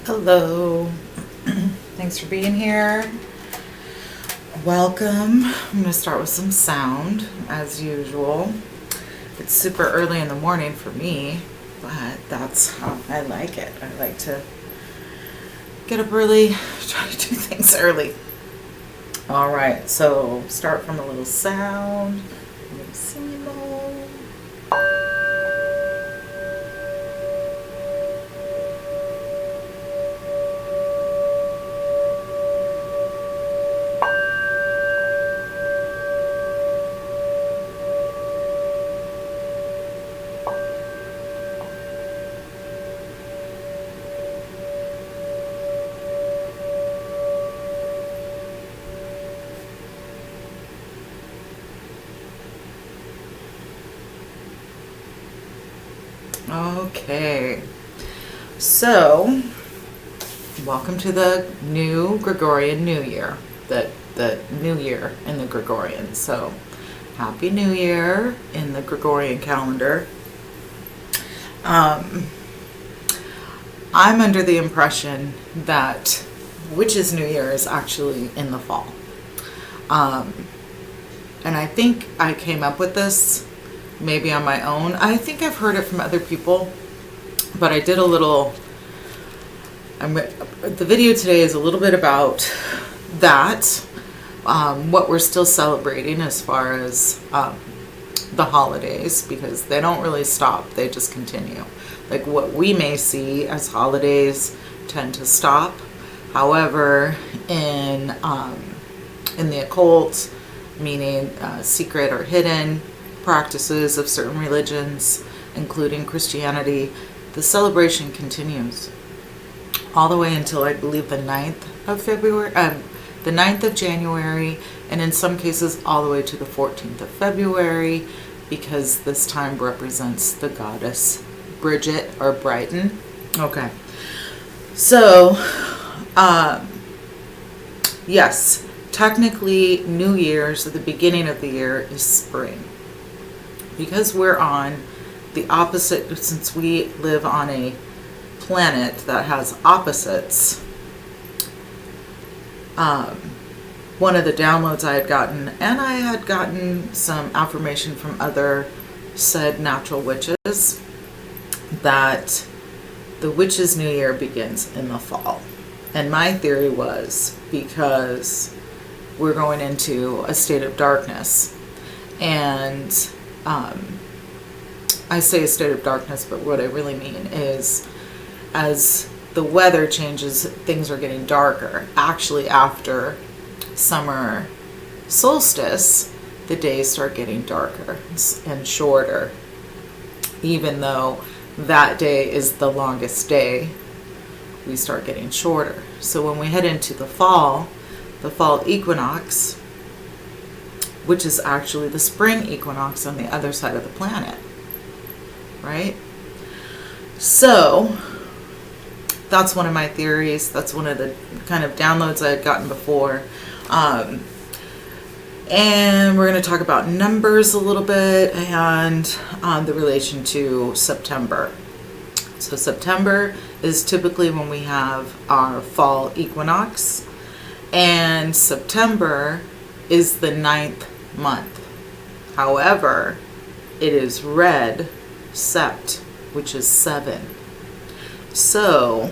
Hello. Thanks for being here. Welcome. I'm going to start with some sound as usual. It's super early in the morning for me, but that's how I like it. I like to get up early, try to do things early. All right, so start from a little sound. Okay, so welcome to the new Gregorian New Year, the new year in the Gregorian. So Happy New Year in the Gregorian calendar. I'm under the impression that Witch's New Year is actually in the fall. And I think I came up with this maybe on my own. I think I've heard it from other people, but I did a little, the video today is a little bit about that, what we're still celebrating as far as the holidays, because they don't really stop, they just continue. Like what we may see as holidays tend to stop. However, in the occult, meaning secret or hidden practices of certain religions, including Christianity, the celebration continues all the way until I believe the 9th of February, the 9th of January, and in some cases all the way to the 14th of February, because this time represents the goddess Bridget or Brighton. Okay, so yes, technically New Year's at the beginning of the year is spring. Because we're on the opposite, since we live on a planet that has opposites, one of the downloads I had gotten, and I had gotten some affirmation from other said natural witches, that the Witch's New Year begins in the fall. And my theory was because we're going into a state of darkness, and I say a state of darkness, but what I really mean is as the weather changes, things are getting darker. Actually, after summer solstice, the days start getting darker and shorter. Even though that day is the longest day, we start getting shorter. So when we head into the fall equinox, which is actually the spring equinox on the other side of the planet, right? So that's one of my theories. That's one of the kind of downloads I had gotten before. And we're going to talk about numbers a little bit and the relation to September. So September is typically when we have our fall equinox, and September is the 9th month. However, it is red sept, which is 7. So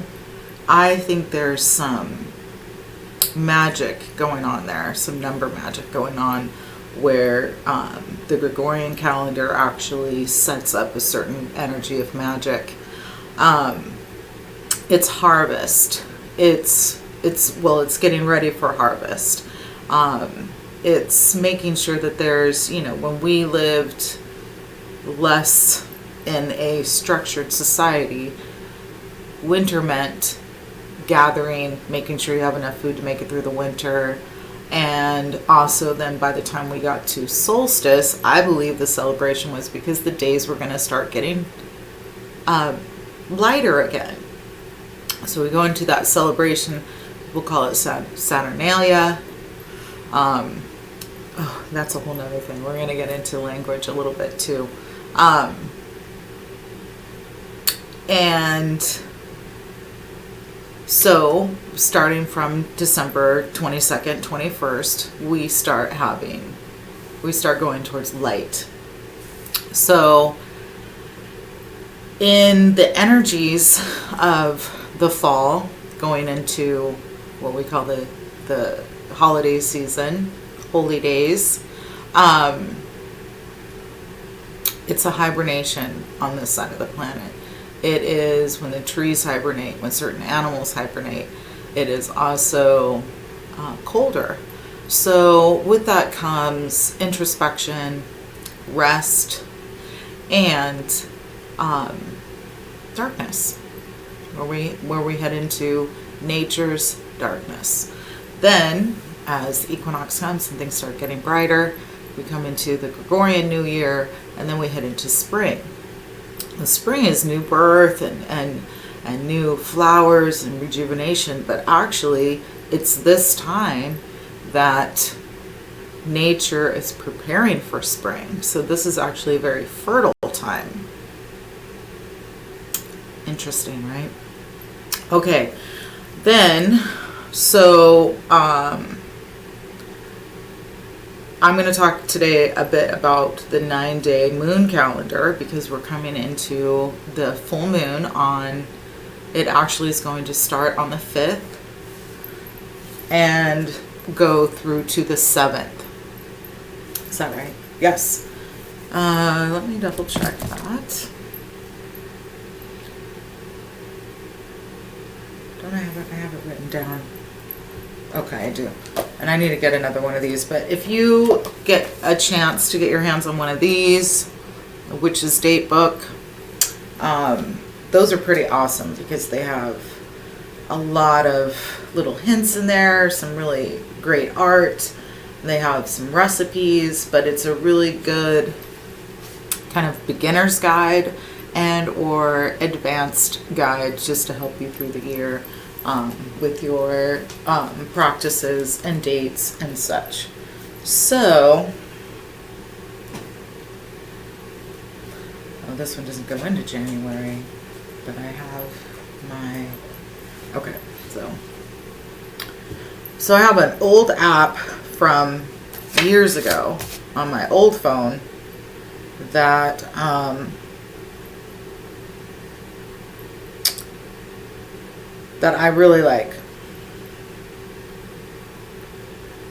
I think there's some magic going on there, some number magic going on, where the Gregorian calendar actually sets up a certain energy of magic. It's harvest. It's getting ready for harvest. It's making sure that there's, when we lived less in a structured society, winter meant gathering, making sure you have enough food to make it through the winter. And also then by the time we got to solstice, I believe the celebration was because the days were going to start getting lighter again. So we go into that celebration. We'll call it Saturnalia. That's a whole nother thing. We're going to get into language a little bit too. And So starting from December 22nd, 21st, we start going towards light. So in the energies of the fall, going into what we call the holiday season, holy days, it's a hibernation on this side of the planet. It is when the trees hibernate, when certain animals hibernate. It is also colder. So with that comes introspection, rest, and darkness, where we head into nature's darkness. Then, as the equinox comes and things start getting brighter, we come into the Gregorian New Year, and then we head into spring. The spring is new birth and new flowers and rejuvenation, but actually it's this time that nature is preparing for spring. So this is actually a very fertile time. Interesting, right? Okay, then, so I'm going to talk today a bit about the 9-day moon calendar, because we're coming into the full moon it actually is going to start on the 5th and go through to the 7th. Is that right? Yes. Let me double check that. Don't I have it written down? Okay, I do. And I need to get another one of these. But if you get a chance to get your hands on one of these, a Witch's Date book, those are pretty awesome because they have a lot of little hints in there, some really great art. They have some recipes, but it's a really good kind of beginner's guide and or advanced guide just to help you through the year. With your practices and dates and such. So, this one doesn't go into January, but I have my, okay, so I have an old app from years ago on my old phone that I really like.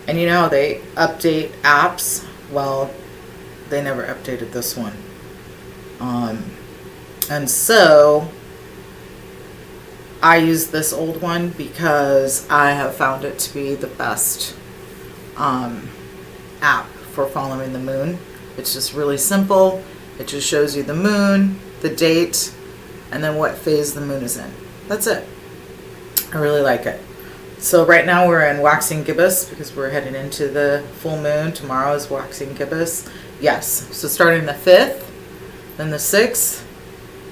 And you know, they update apps. Well, they never updated this one. And so I use this old one because I have found it to be the best app for following the moon. It's just really simple. It just shows you the moon, the date, and then what phase the moon is in. That's it. I really like it. So right now we're in waxing gibbous because we're heading into the full moon. Tomorrow is waxing gibbous. Yes. So starting the 5th, then the 6th,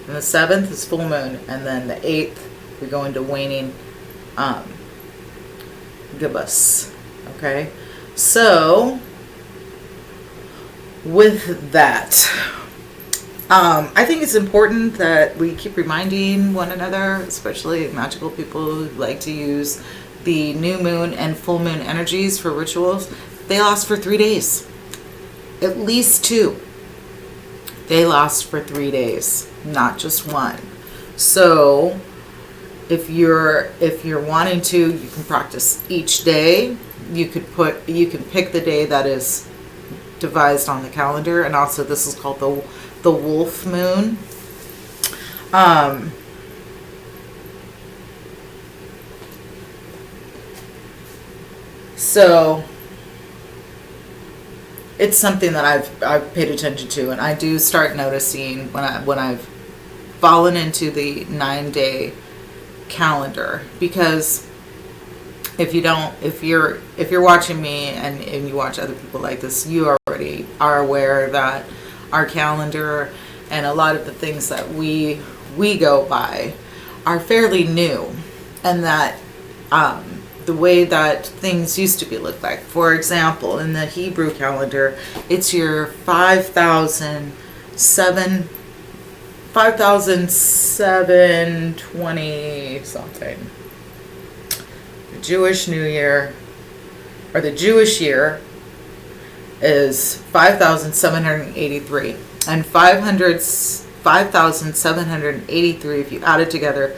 and the 7th is full moon, and then the 8th we go into waning gibbous. Okay. So with that, I think it's important that we keep reminding one another, especially magical people who like to use the new moon and full moon energies for rituals. They last for 3 days. At least 2. They last for 3 days, not just one. So if you're wanting to, you can practice each day. You can pick the day that is devised on the calendar, and also this is called the wolf moon. So it's something that I've paid attention to, and I do start noticing when I've fallen into the 9-day calendar, because if you're watching me and you watch other people like this, you already are aware that our calendar and a lot of the things that we go by are fairly new, and that the way that things used to be looked like. For example, in the Hebrew calendar, it's your 5,720 something. The Jewish New Year, or the Jewish year, is 5,783. And 5,783, if you add it together,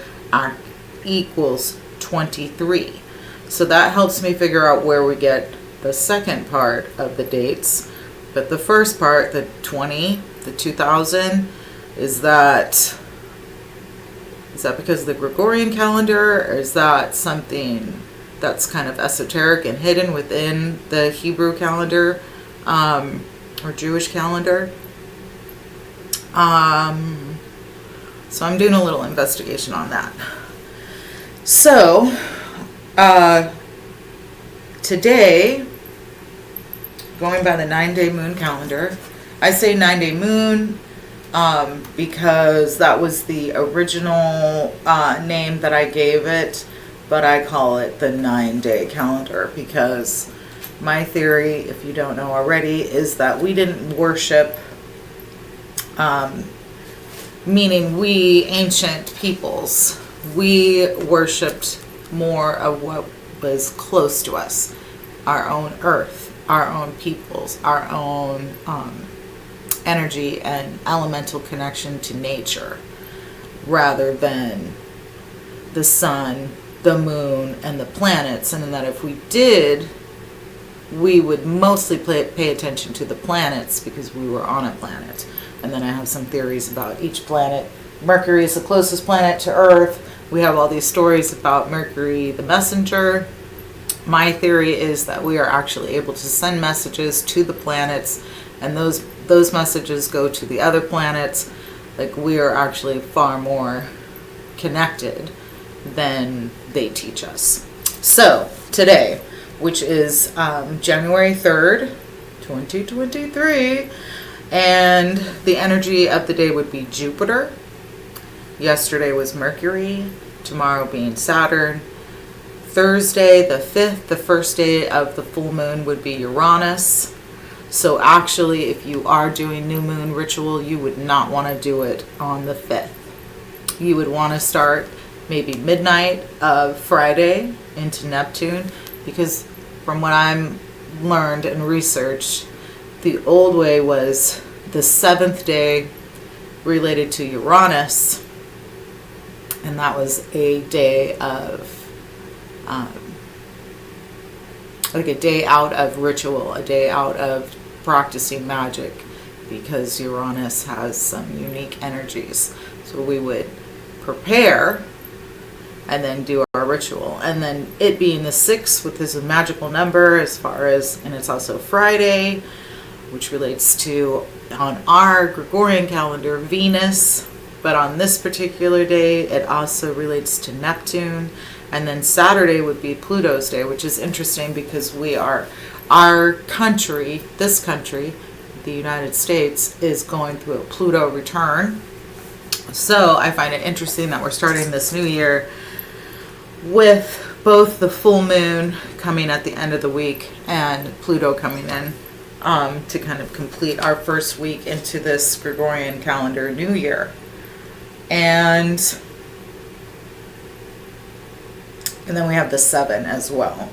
equals 23. So that helps me figure out where we get the second part of the dates. But the first part, the 20, the 2000, is that because of the Gregorian calendar, or is that something that's kind of esoteric and hidden within the Hebrew calendar, or Jewish calendar? So I'm doing a little investigation on that. So, today, going by the 9-day moon calendar, I say 9-day moon because that was the original name that I gave it, but I call it the 9-day calendar because my theory, if you don't know already, is that we didn't worship, meaning we ancient peoples, we worshipped more of what was close to us, our own earth, our own peoples, our own energy and elemental connection to nature, rather than the sun, the moon, and the planets. And that if we did, we would mostly pay attention to the planets because we were on a planet. And then I have some theories about each planet. Mercury is the closest planet to Earth. We have all these stories about Mercury the messenger. My theory is that we are actually able to send messages to the planets, and those messages go to the other planets. Like, we are actually far more connected than they teach us. So today, which is January 3rd, 2023, and the energy of the day would be Jupiter. Yesterday was Mercury, tomorrow being Saturn. Thursday, the 5th, the first day of the full moon, would be Uranus. So actually, if you are doing new moon ritual, you would not want to do it on the 5th. You would want to start maybe midnight of Friday into Neptune, because from what I'm learned and researched, the old way was the 7th day related to Uranus, and that was a day of like a day out of ritual, a day out of practicing magic, because Uranus has some unique energies. So we would prepare and then do our ritual. And then it being the 6th, which is a magical number as far as, and it's also Friday, which relates to, on our Gregorian calendar, Venus. But on this particular day, it also relates to Neptune. And then Saturday would be Pluto's day, which is interesting because our country, this country, the United States, is going through a Pluto return. So I find it interesting that we're starting this new year with both the full moon coming at the end of the week and Pluto coming in to kind of complete our first week into this Gregorian calendar new year. And then we have the 7 as well,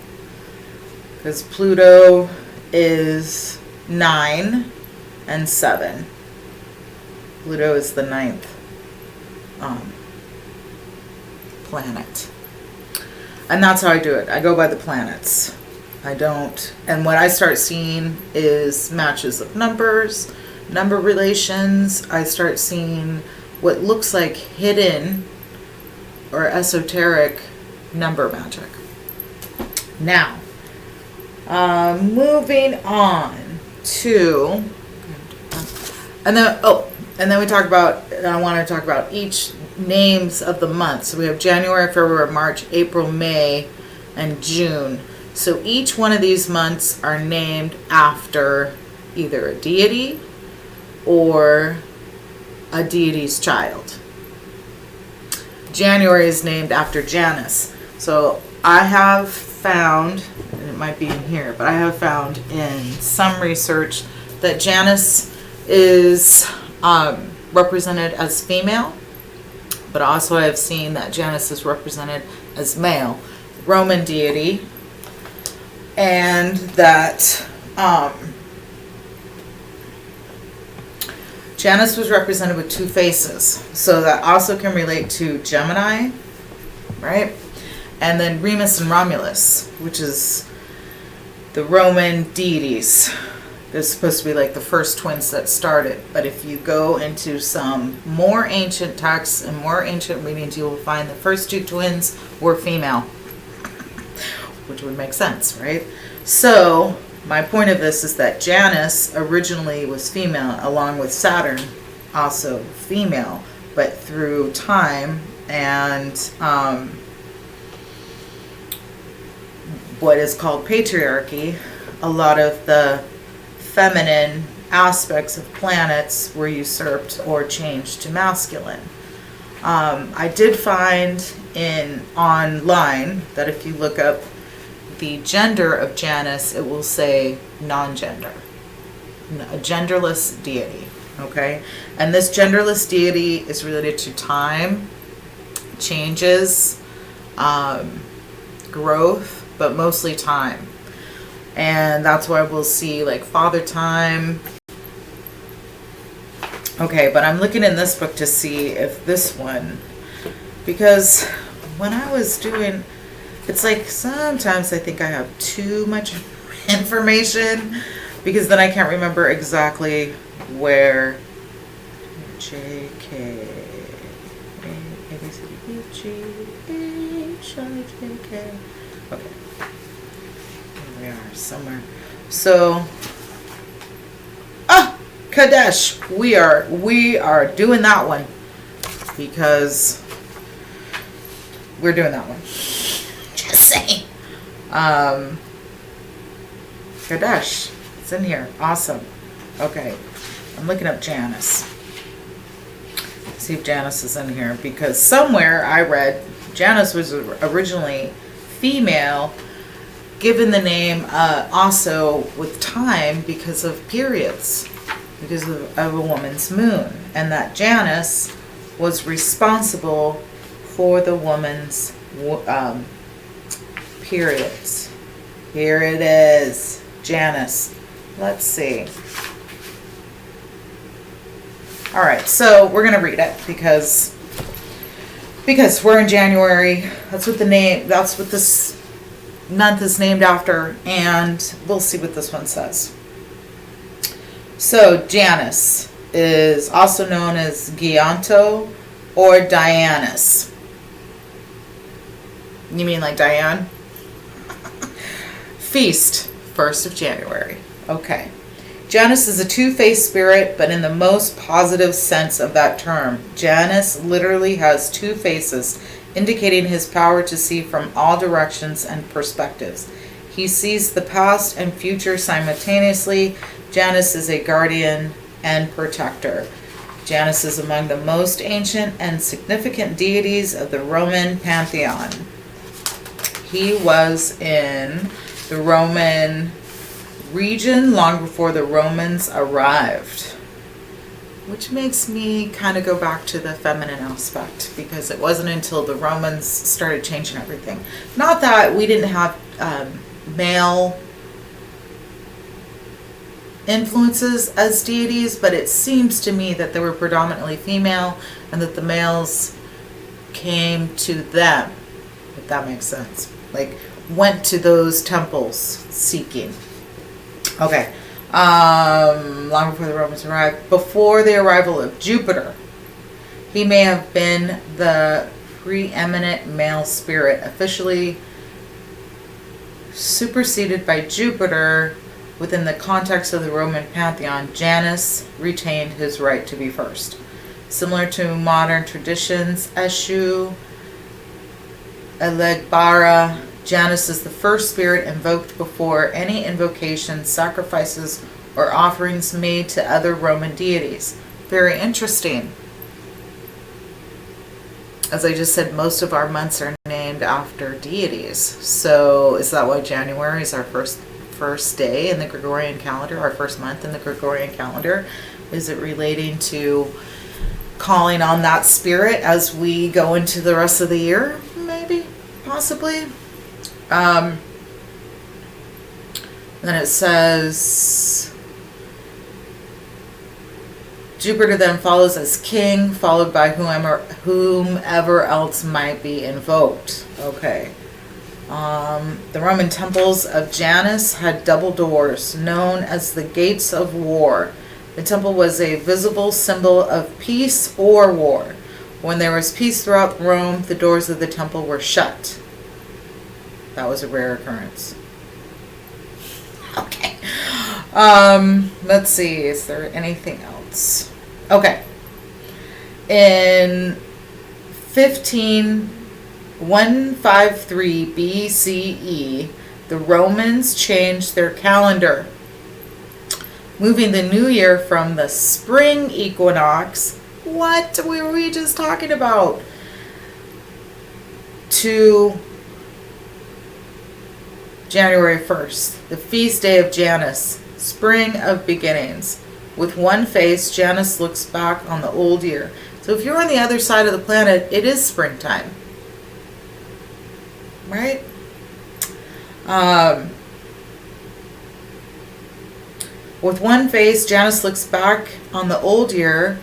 because Pluto is 9 and 7. Pluto is the 9th planet. And that's how I do it. I go by the planets. I don't, and what I start seeing is matches of numbers, number relations. I start seeing what looks like hidden or esoteric number magic. Now, moving on to, and then we talk about, I want to talk about each names of the months. So we have January, February, March, April, May, and June. So each one of these months are named after either a deity or a deity's child. January is named after Janus. So I have found, and it might be in here, but I have found in some research that Janus is represented as female, but also I have seen that Janus is represented as male. Roman deity, and that Janus was represented with two faces. So that also can relate to Gemini, right? And then Remus and Romulus, which is the Roman deities. They're supposed to be like the first twins that started. But if you go into some more ancient texts and more ancient readings, you will find the first two twins were female. Which would make sense, right? So my point of this is that Janus originally was female, along with Saturn, also female. But through time and what is called patriarchy, a lot of the feminine aspects of planets were usurped or changed to masculine. I did find online that if you look up the gender of Janus, it will say non-gender, a genderless deity. Okay, and this genderless deity is related to time, changes, growth, but mostly time. And that's why we'll see like Father Time. Okay, but I'm looking in this book to see if this one, because when I was doing, it's like sometimes I think I have too much information, because then I can't remember exactly where. J, K, A, B, C, D, E, G, H, I, J, K. Okay. We are somewhere. So, Kadesh. We are doing that one because we're doing that one. Just saying. Kadesh. It's in here. Awesome. Okay. I'm looking up Janus. See if Janus is in here, because somewhere I read Janus was originally female, given the name also with time because of periods, because of a woman's moon, and that Janus was responsible for the woman's periods. Here it is, Janus. Let's see. All right, so we're gonna read it because we're in January. That's what this month is named after, and we'll see what this one says. So Janus is also known as Gianto or Dianus. You mean like Diane? Feast, 1st of January. Okay. Janus is a two-faced spirit, but in the most positive sense of that term. Janus literally has two faces, indicating his power to see from all directions and perspectives. He sees the past and future simultaneously. Janus is a guardian and protector. Janus is among the most ancient and significant deities of the Roman pantheon. He was in the Roman region long before the Romans arrived, which makes me kind of go back to the feminine aspect, because it wasn't until the Romans started changing everything. Not that we didn't have male influences as deities, but it seems to me that they were predominantly female, and that the males came to them, if that makes sense, like went to those temples seeking. Okay, long before the Romans arrived. Before the arrival of Jupiter, he may have been the preeminent male spirit, officially superseded by Jupiter. Within the context of the Roman pantheon, Janus retained his right to be first. Similar to modern traditions, Eshu, Elegbara, Janus is the first spirit invoked before any invocations, sacrifices, or offerings made to other Roman deities. Very interesting. As I just said, most of our months are named after deities. So is that why January is our first day in the Gregorian calendar, our first month in the Gregorian calendar? Is it relating to calling on that spirit as we go into the rest of the year? Maybe, possibly. Then it says, Jupiter then follows as king, followed by whomever else might be invoked. Okay. The Roman temples of Janus had double doors, known as the gates of war. The temple was a visible symbol of peace or war. When there was peace throughout Rome, the doors of the temple were shut. That was a rare occurrence. Okay. Let's see. Is there anything else? Okay. In 153 BCE, the Romans changed their calendar, moving the new year from the spring equinox, what were we just talking about, to January 1st, the feast day of Janus, spring of beginnings. With one face, Janus looks back on the old year. So if you're on the other side of the planet, it is springtime. Right? With one face, Janus looks back on the old year.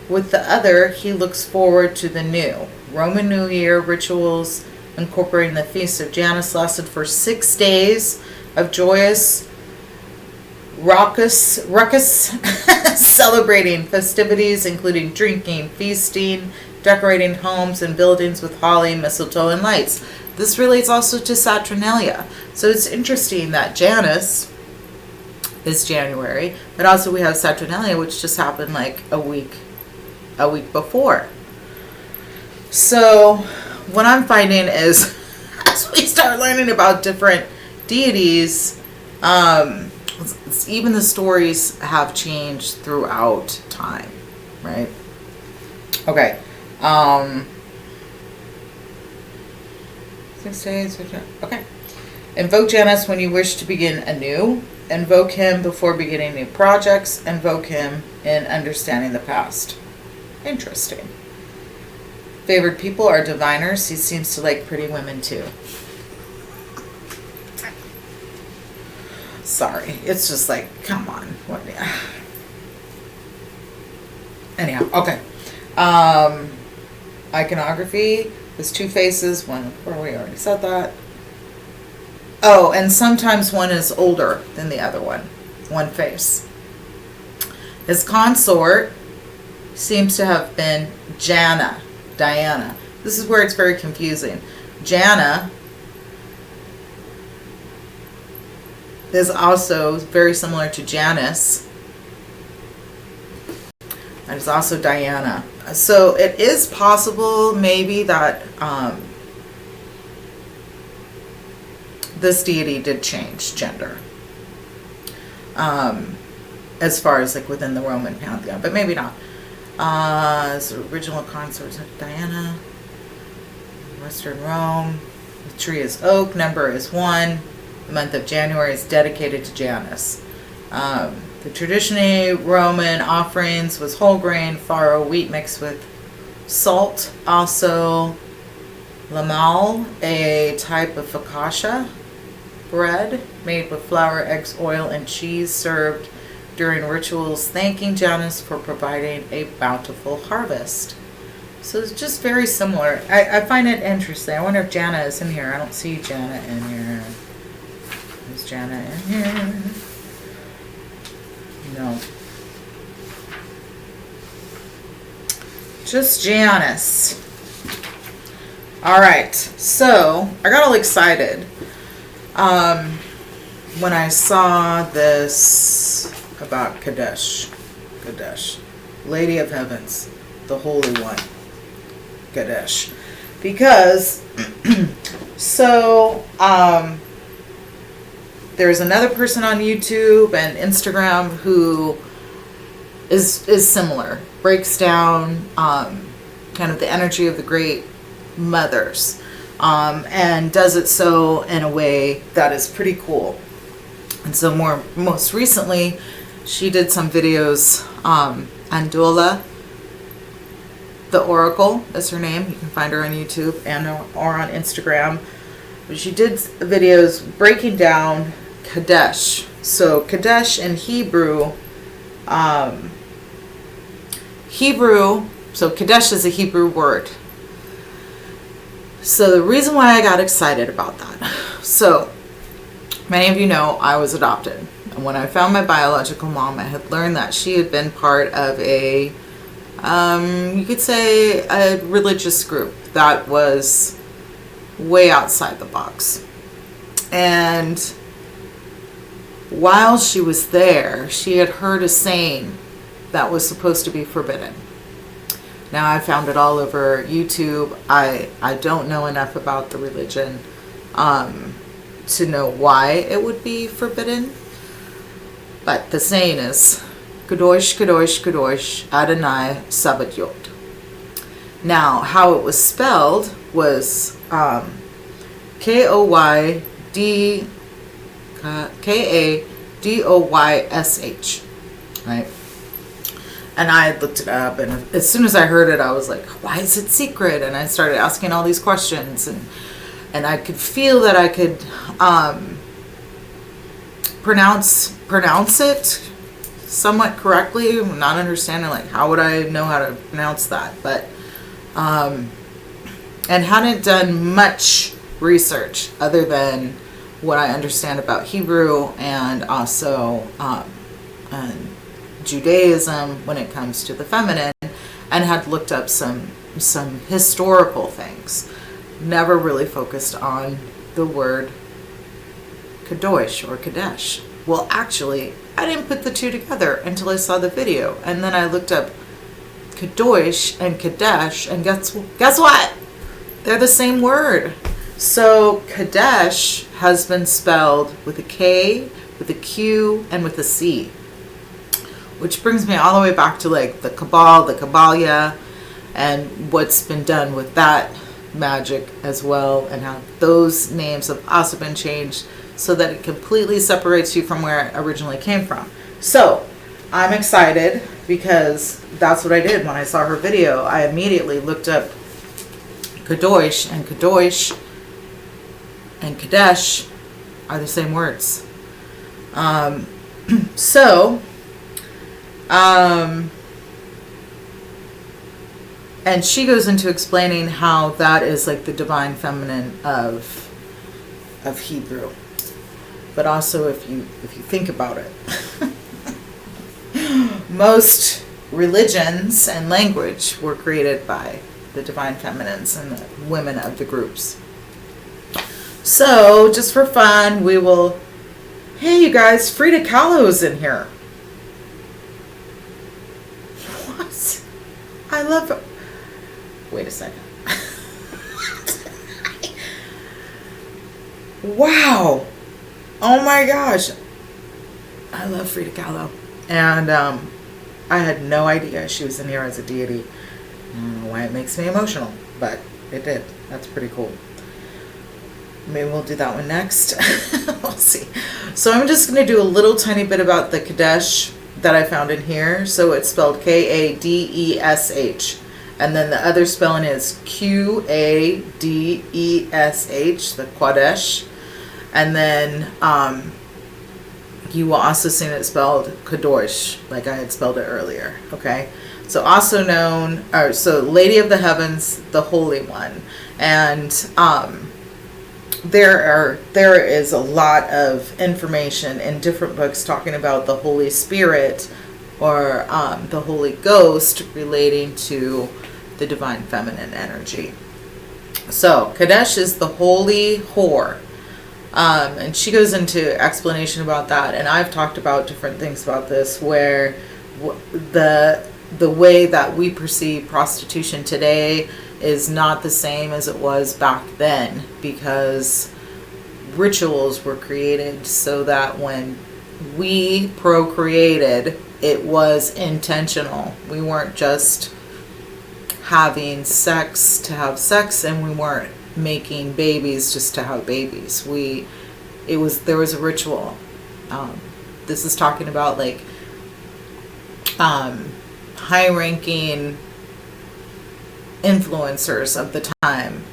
With the other, he looks forward to the new. Roman New Year rituals incorporating the feast of Janus lasted for 6 days of joyous, ruckus celebrating festivities, including drinking, feasting, decorating homes and buildings with holly, mistletoe, and lights. This relates also to Saturnalia. So it's interesting that Janus is January, but also we have Saturnalia, which just happened like a week before. So what I'm finding is, as we start learning about different deities, even the stories have changed throughout time, right? Okay. 6 days. Okay. Invoke Janus when you wish to begin anew. Invoke him before beginning new projects. Invoke him in understanding the past. Interesting. Favored people are diviners. He seems to like pretty women too. Sorry. It's just like, come on. What? Anyhow, okay. Iconography is 2 faces. One, where we already said that. Oh, and sometimes one is older than the other one. One face. His consort seems to have been Diana. This is where it's very confusing. Jana is also very similar to Janus. And it's also Diana. So it is possible maybe that this deity did change gender. As far as like within the Roman pantheon, but maybe not. The original consorts of Diana, Western Rome. The tree is oak, number is 1. The month of January is dedicated to Janus. The traditionally Roman offerings was whole grain, farro, wheat mixed with salt. Also, lamal, a type of focaccia bread made with flour, eggs, oil, and cheese, served during rituals thanking Janus for providing a bountiful harvest. So it's just very similar. I find it interesting. I wonder if Jana is in here. I don't see Jana in here. Is Jana in here? No. Just Janus. Alright, so I got all excited when I saw this about Kadesh, Lady of Heavens, the Holy One, Kadesh, because so there's another person on YouTube and Instagram who is similar, breaks down kind of the energy of the great mothers, and does it so in a way that is pretty cool. And so most recently, she did some videos. AdunolatheOracle is her name. You can find her on YouTube and or on Instagram. But she did videos breaking down Kadesh. So Kadesh in Hebrew, so Kadesh is a Hebrew word. So the reason why I got excited about that, so many of you know I was adopted. And when I found my biological mom, I had learned that she had been part of a, you could say, a religious group that was way outside the box. And while she was there, she had heard a saying that was supposed to be forbidden. Now, I found it all over YouTube. I don't know enough about the religion to know why it would be forbidden. But the saying is, Kadosh, Kadosh, Kadosh, Adonai Sabaoth. Now, how it was spelled was Kadoysh, right? And I looked it up, and as soon as I heard it, I was like, why is it secret? And I started asking all these questions, and I could feel that I could pronounce it somewhat correctly. I'm not understanding, like, how would I know how to pronounce that? But and hadn't done much research other than what I understand about Hebrew and also and Judaism when it comes to the feminine, and had looked up some historical things. Never really focused on the word Kadosh or Kadesh. Well, actually, I didn't put the two together until I saw the video, and then I looked up Kadosh and Kadesh, and guess what? They're the same word. So Kadesh has been spelled with a K, with a Q, and with a C. Which brings me all the way back to like the Kabbalah, the Kabbalah, and what's been done with that magic as well, and how those names have also been changed so that it completely separates you from where it originally came from. So I'm excited because that's what I did when I saw her video. I immediately looked up Kadosh, and Kadosh and Kadesh are the same words. And she goes into explaining how that is like the divine feminine of Hebrew. But also, if you think about it, most religions and language were created by the divine feminines and the women of the groups. So, just for fun, we will... Hey, you guys, Frida Khalo is in here. What? I love her. Wait a second. Wow. Oh my gosh. I love Frida Khalo. And I had no idea she was in here as a deity. I don't know why it makes me emotional, but it did. That's pretty cool. Maybe we'll do that one next. We'll see. So I'm just going to do a little tiny bit about the Kadesh that I found in here. So it's spelled Kadesh. And then the other spelling is Qadesh, the Qadesh. And then you will also see that it's spelled Kadosh, like I had spelled it earlier. Okay. So also known, so Lady of the Heavens, the Holy One. And there is a lot of information in different books talking about the Holy Spirit or the Holy Ghost relating to the divine feminine energy. So Kadesh is the holy whore. And she goes into explanation about that. And I've talked about different things about this, where the way that we perceive prostitution today is not the same as it was back then, because rituals were created so that when we procreated, it was intentional. We weren't just having sex to have sex, and we weren't making babies just to have babies. There was a ritual. This is talking about like high-ranking influencers of the time,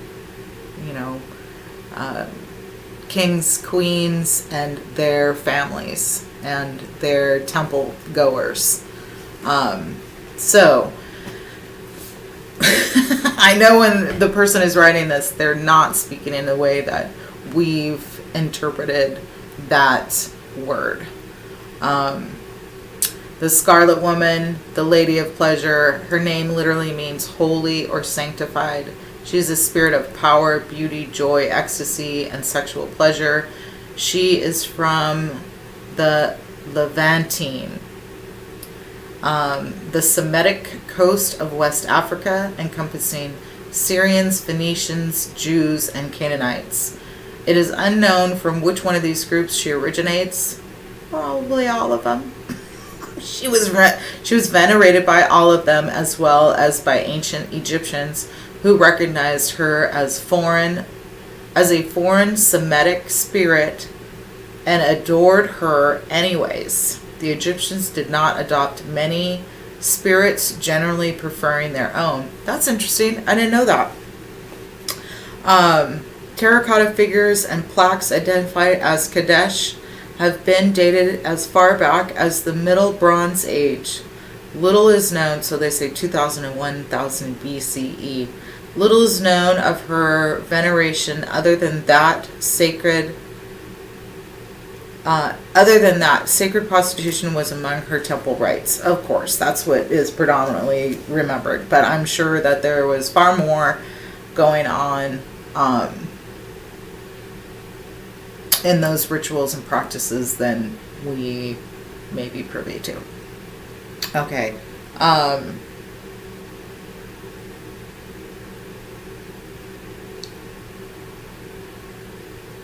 kings, queens, and their families and their temple goers. So I know when the person is writing this, they're not speaking in the way that we've interpreted that word. The Scarlet Woman, the Lady of Pleasure, her name literally means holy or sanctified. She is a spirit of power, beauty, joy, ecstasy, and sexual pleasure. She is from the Levantine, the Semitic coast of West Africa, encompassing Syrians, Phoenicians, Jews, and Canaanites. It is unknown from which one of these groups she originates. Probably all of them. She was venerated by all of them, as well as by ancient Egyptians, who recognized her as a foreign Semitic spirit and adored her anyways. The Egyptians did not adopt many spirits, generally preferring their own. That's interesting. I didn't know that. Terracotta figures and plaques identified as Kadesh have been dated as far back as the Middle Bronze Age. Little is known, so they say 2000 BCE. Little is known of her veneration other than that sacred prostitution was among her temple rites. Of course, that's what is predominantly remembered, but I'm sure that there was far more going on in those rituals and practices than we may be privy to. Okay.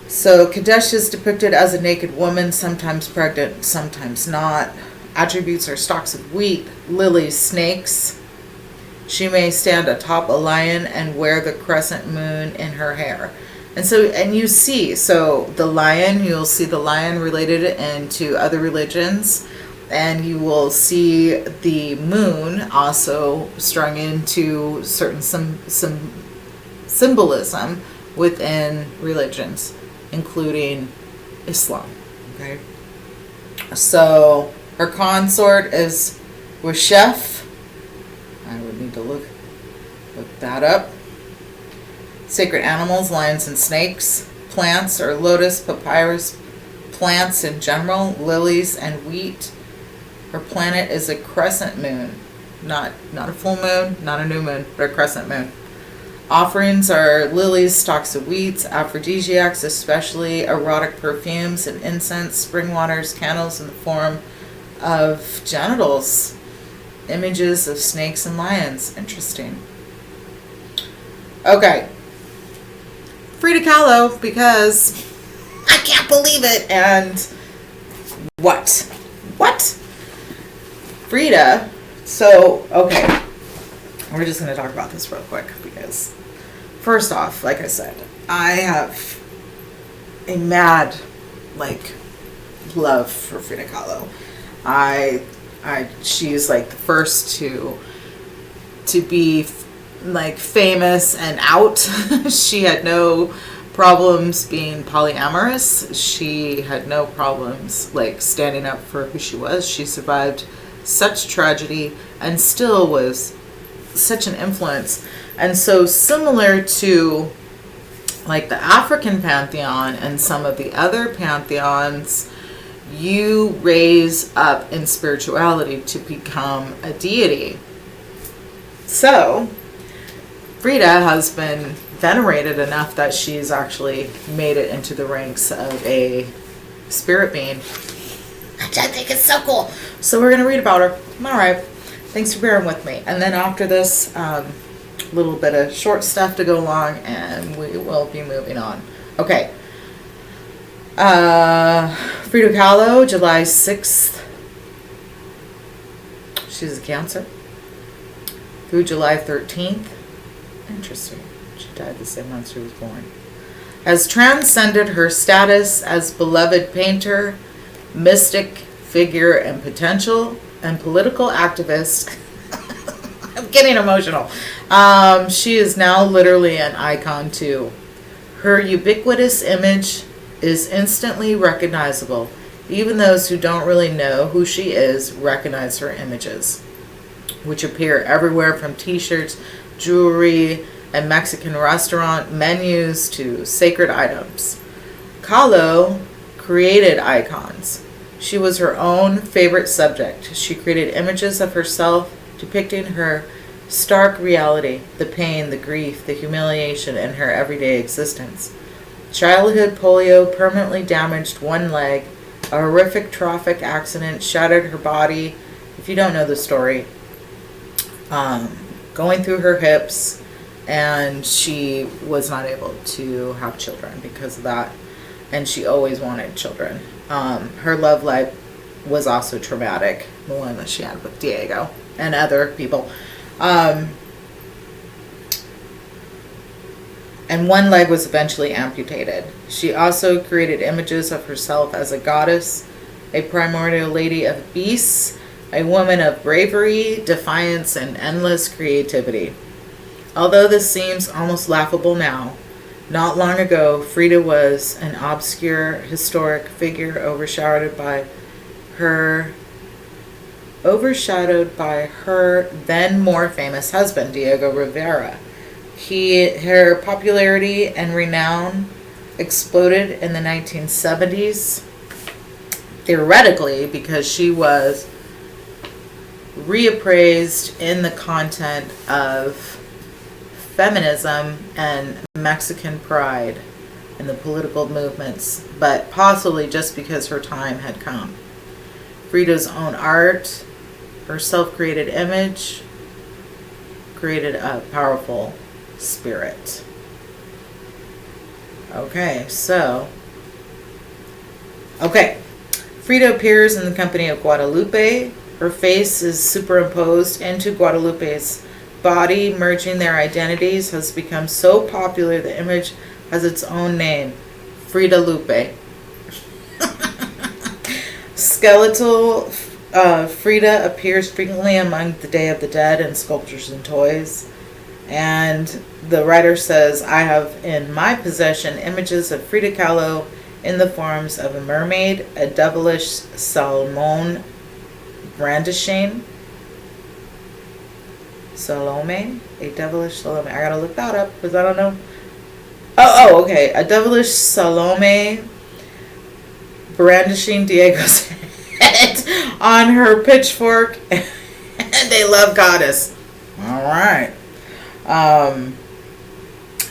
So Kadesh is depicted as a naked woman, sometimes pregnant, sometimes not. Attributes are stalks of wheat, lilies, snakes. She may stand atop a lion and wear the crescent moon in her hair. And you see, so the lion, you'll see the lion related into other religions, and you will see the moon also strung into certain some symbolism within religions, including Islam. Okay, so her consort is Weshef. I would need to look that up. Sacred animals, lions and snakes. Plants are lotus, papyrus, plants in general, lilies and wheat. Her planet is a crescent moon. Not a full moon, not a new moon, but a crescent moon. Offerings are lilies, stalks of wheat, aphrodisiacs, especially erotic perfumes and incense, spring waters, candles in the form of genitals, images of snakes and lions. Interesting. Okay. Frida Khalo, because I can't believe it. And what? Frida. So, okay. We're just going to talk about this real quick because, first off, like I said, I have a mad, love for Frida Kahlo. She's the first to be famous and out. She had no problems being polyamorous. She had no problems standing up for who she was. She survived such tragedy and still was such an influence. And so similar to the African pantheon and some of the other pantheons, you raise up in spirituality to become a deity. So Frida has been venerated enough that she's actually made it into the ranks of a spirit being, which I think is so cool. So we're going to read about her. All right. Thanks for bearing with me. And then after this, little bit of short stuff to go along, and we will be moving on. Okay. Frida Khalo, July 6th. She's a Cancer. Through July 13th. Interesting. She died the same month she was born. Has transcended her status as beloved painter, mystic figure, and potential and political activist. I'm getting emotional. She is now literally an icon too. Her ubiquitous image is instantly recognizable. Even those who don't really know who she is recognize her images, which appear everywhere from t-shirts, jewelry, and Mexican restaurant menus to sacred items. Khalo created icons. She was her own favorite subject. She created images of herself depicting her stark reality, the pain, the grief, the humiliation in her everyday existence. Childhood polio permanently damaged one leg. A horrific traffic accident shattered her body. If you don't know the story, going through her hips, and she was not able to have children because of that. And she always wanted children. Her love life was also traumatic, the one that she had with Diego and other people. And one leg was eventually amputated. She also created images of herself as a goddess, a primordial lady of beasts, a woman of bravery, defiance, and endless creativity. Although this seems almost laughable now, not long ago, Frida was an obscure historic figure overshadowed by her then more famous husband, Diego Rivera. Her popularity and renown exploded in the 1970s, theoretically, because she was reappraised in the content of feminism and Mexican pride in the political movements, but possibly just because her time had come. Frida's own art, her self-created image, created a powerful spirit. Frida appears in the company of Guadalupe. Her face is superimposed into Guadalupe's body, merging their identities, has become so popular the image has its own name, Frida Lupe. Skeletal Frida appears frequently among the Day of the Dead and sculptures and toys. And the writer says, I have in my possession images of Frida Khalo in the forms of a mermaid, a devilish Salome brandishing. Salome? A devilish Salome. I gotta look that up because I don't know. Okay. A devilish Salome brandishing Diego's head on her pitchfork. And they love Goddess. Alright.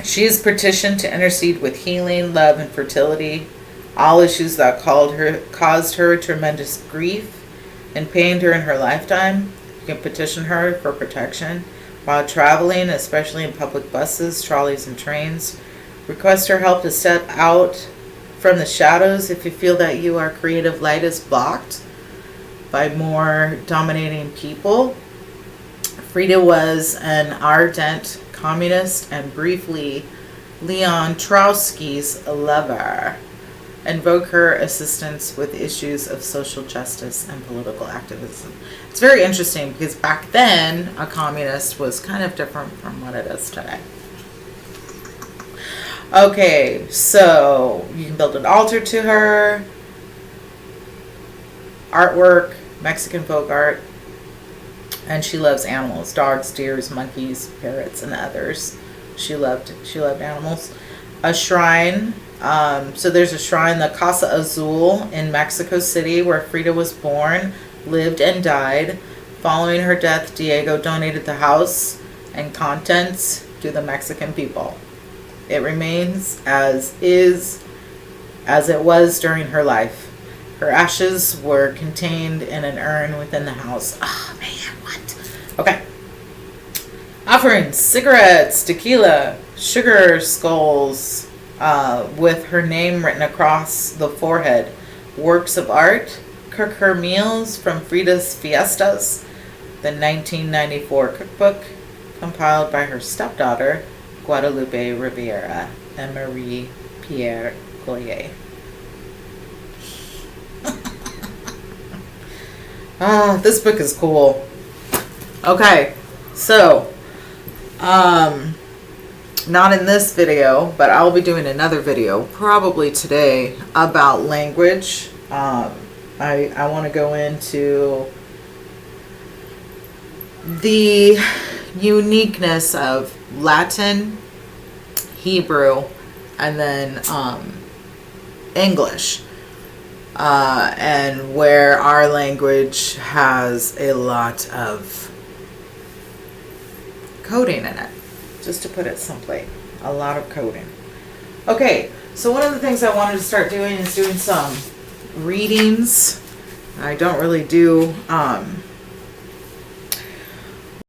She is petitioned to intercede with healing, love, and fertility. All issues that caused her tremendous grief and pained her in her lifetime. You can petition her for protection while traveling, especially in public buses, trolleys, and trains. Request her help to step out from the shadows if you feel that your creative light is blocked by more dominating people. Frida was an ardent communist and briefly Leon Trotsky's lover. Invoke her assistance with issues of social justice and political activism. It's very interesting because back then a communist was kind of different from what it is today. Okay, so you can build an altar to her. Artwork, Mexican folk art. And she loves animals, dogs, deers, monkeys, parrots, and others. She loved animals. A shrine. So there's a shrine, the Casa Azul in Mexico City, where Frida was born, lived, and died. Following her death, Diego donated the house and contents to the Mexican people. It remains as it was during her life. Her ashes were contained in an urn within the house. Oh man, what? Okay. Offerings: cigarettes, tequila, sugar skulls with her name written across the forehead. Works of art: cook her meals from Frida's Fiestas, the 1994 cookbook compiled by her stepdaughter, Guadalupe Rivera and Marie Pierre Collier. This book is cool. Okay, so not in this video, but I'll be doing another video probably today about language. I want to go into the uniqueness of Latin, Hebrew, and then English, and where our language has a lot of coding in it, just to put it simply, a lot of coding. Okay, so one of the things I wanted to start doing is doing some readings. I don't really do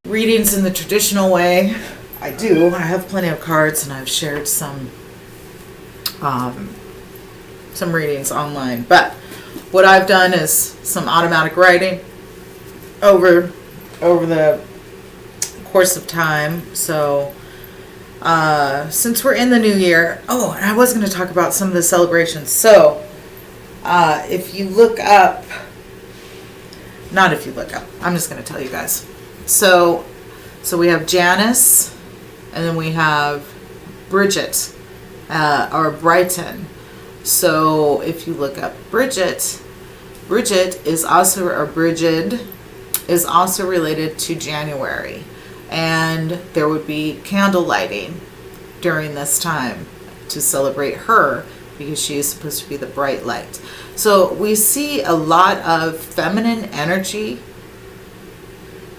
readings in the traditional way. I have plenty of cards, and I've shared some readings online, but what I've done is some automatic writing over the course of time. So since we're in the new year, and I was going to talk about some of the celebrations. So if you look up, not if you look up, I'm just going to tell you guys. So we have Janus, and then we have Bridget, or Brighton. So if you look up Bridget is also, or Brigid is also related to January. And there would be candle lighting during this time to celebrate her, because she is supposed to be the bright light. So we see a lot of feminine energy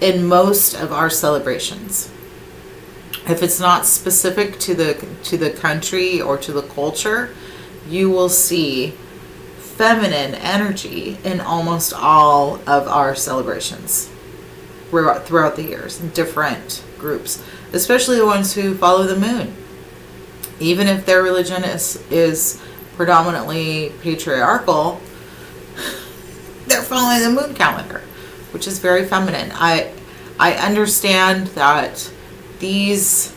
in most of our celebrations. If it's not specific to the country or to the culture, you will see feminine energy in almost all of our celebrations throughout the years in different groups, especially the ones who follow the moon. Even if their religion is predominantly patriarchal, they're following the moon calendar, which is very feminine. I understand that these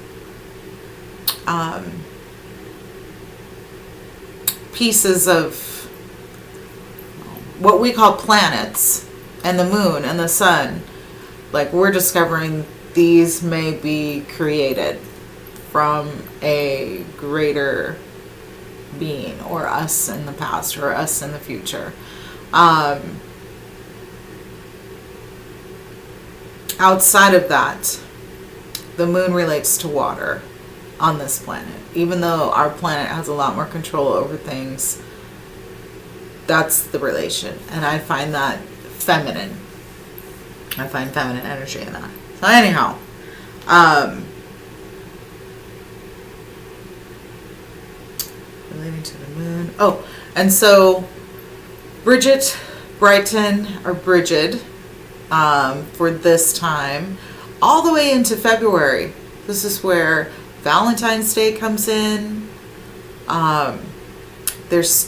pieces of what we call planets and the moon and the sun, like we're discovering these may be created from a greater being, or us in the past, or us in the future. Outside of that, the moon relates to water on this planet. Even though our planet has a lot more control over things, that's the relation. And I find that feminine. I find feminine energy in that. So anyhow, relating to the moon. And so Bridget, Brighton, or Brigid, for this time, all the way into February. This is where Valentine's Day comes in. There's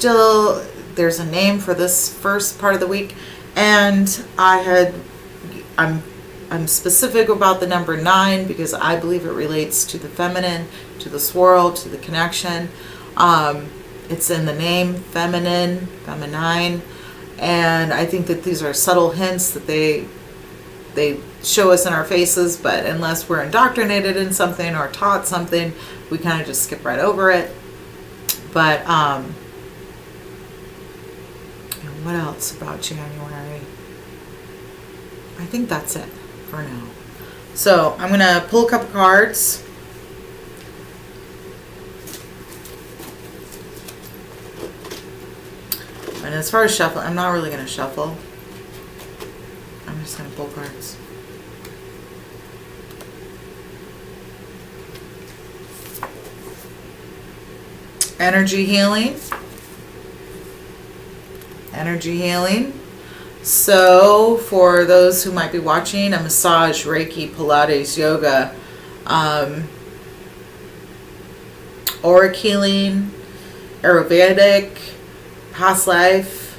a name for this first part of the week, and I'm specific about the number 9 because I believe it relates to the feminine, to the swirl, to the connection. It's in the name, feminine, and I think that these are subtle hints that they show us in our faces, but unless we're indoctrinated in something or taught something, we kind of just skip right over it. But what else about January? I think that's it for now. So I'm gonna pull a couple cards. And as far as shuffling, I'm not really gonna shuffle. I'm just gonna pull cards. Energy healing. Energy healing. So for those who might be watching, a massage, Reiki, Pilates, yoga, auric healing, Ayurvedic, past life,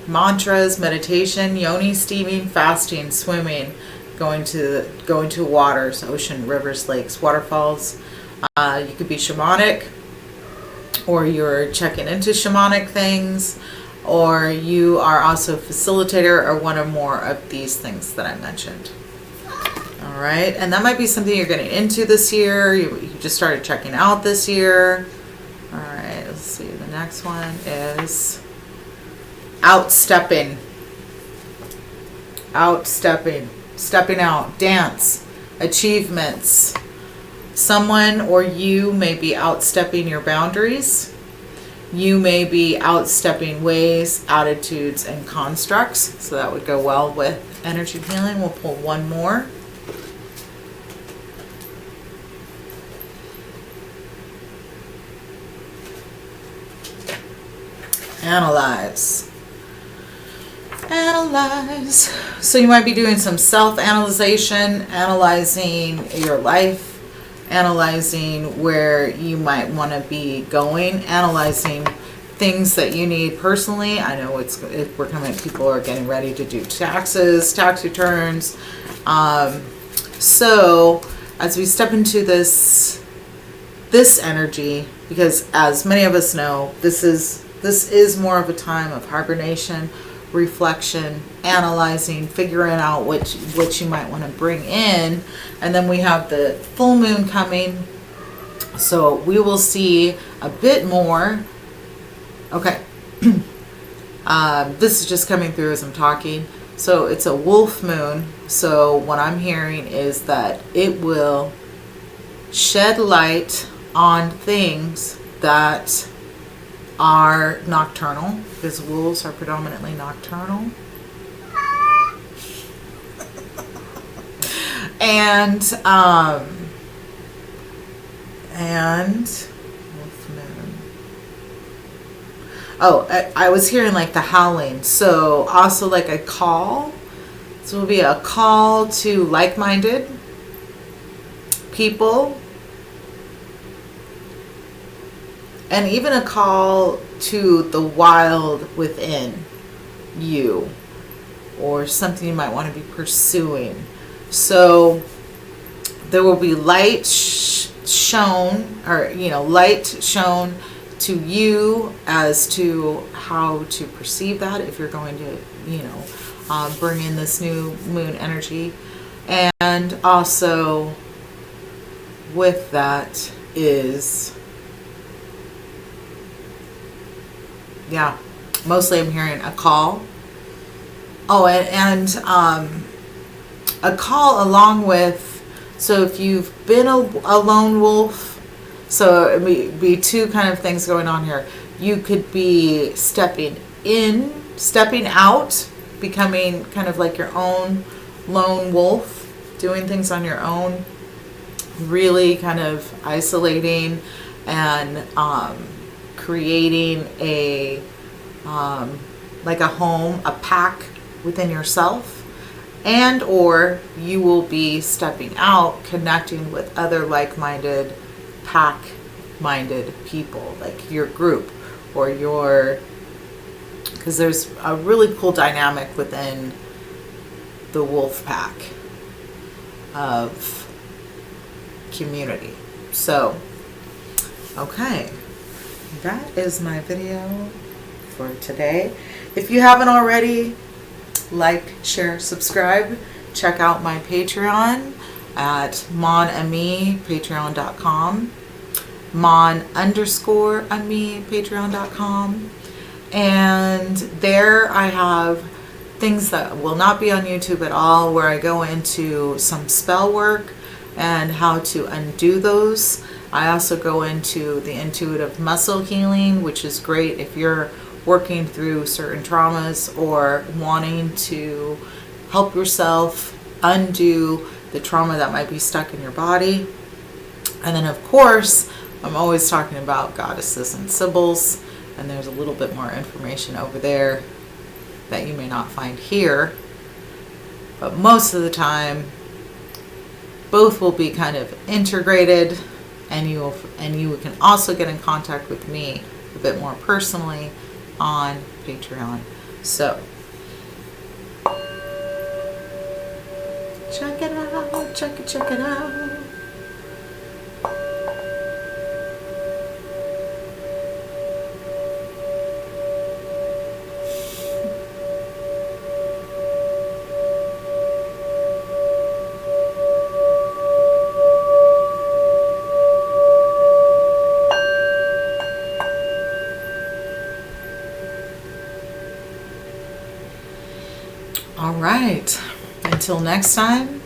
mantras, meditation, yoni steaming, fasting, swimming, going to waters, ocean, rivers, lakes, waterfalls. You could be shamanic, or you're checking into shamanic things, or you are also a facilitator, or one or more of these things that I mentioned. All right, and that might be something you're getting into this year. You just started checking out this year. All right, let's see. The next one is outstepping. Outstepping. Stepping out. Dance. Achievements. Someone or you may be outstepping your boundaries. You may be outstepping ways, attitudes, and constructs. So that would go well with energy healing. We'll pull one more. Analyze. Analyze. So you might be doing some self-analyzation, analyzing your life, analyzing where you might want to be going, analyzing things that you need personally. I know we're coming, people are getting ready to do taxes, tax returns. So as we step into this energy, because as many of us know, this is more of a time of hibernation, reflection, analyzing, figuring out what you might want to bring in. And then we have the full moon coming, so we will see a bit more. Okay. This is just coming through as I'm talking. So it's a wolf moon, so what I'm hearing is that it will shed light on things that are nocturnal, because wolves are predominantly nocturnal. And wolf moon. Oh, I was hearing like the howling. So also like a call. So it will be a call to like-minded people. And even a call to the wild within you, or something you might want to be pursuing. So there will be light shown, or light shown to you as to how to perceive that, if you're going to bring in this new moon energy. And also with that is, yeah, mostly I'm hearing a call. Oh, and a call along with, so if you've been a lone wolf, so it would be two kind of things going on here. You could be stepping out, becoming kind of like your own lone wolf, doing things on your own, really kind of isolating and creating a like a home, a pack within yourself. And or you will be stepping out, connecting with other like-minded, pack-minded people, like your group or your, because there's a really cool dynamic within the wolf pack of community. So, okay, that is my video for today. If you haven't already, like, share, subscribe. Check out my Patreon at monami, patreon.com, mon_ami, patreon.com. And there I have things that will not be on YouTube at all, where I go into some spell work and how to undo those. I also go into the intuitive muscle healing, which is great if you're working through certain traumas or wanting to help yourself undo the trauma that might be stuck in your body. And then of course, I'm always talking about goddesses and symbols, and there's a little bit more information over there that you may not find here. But most of the time, both will be kind of integrated, and you can also get in contact with me a bit more personally on Patreon. So check it out, check it out. All right. Until next time,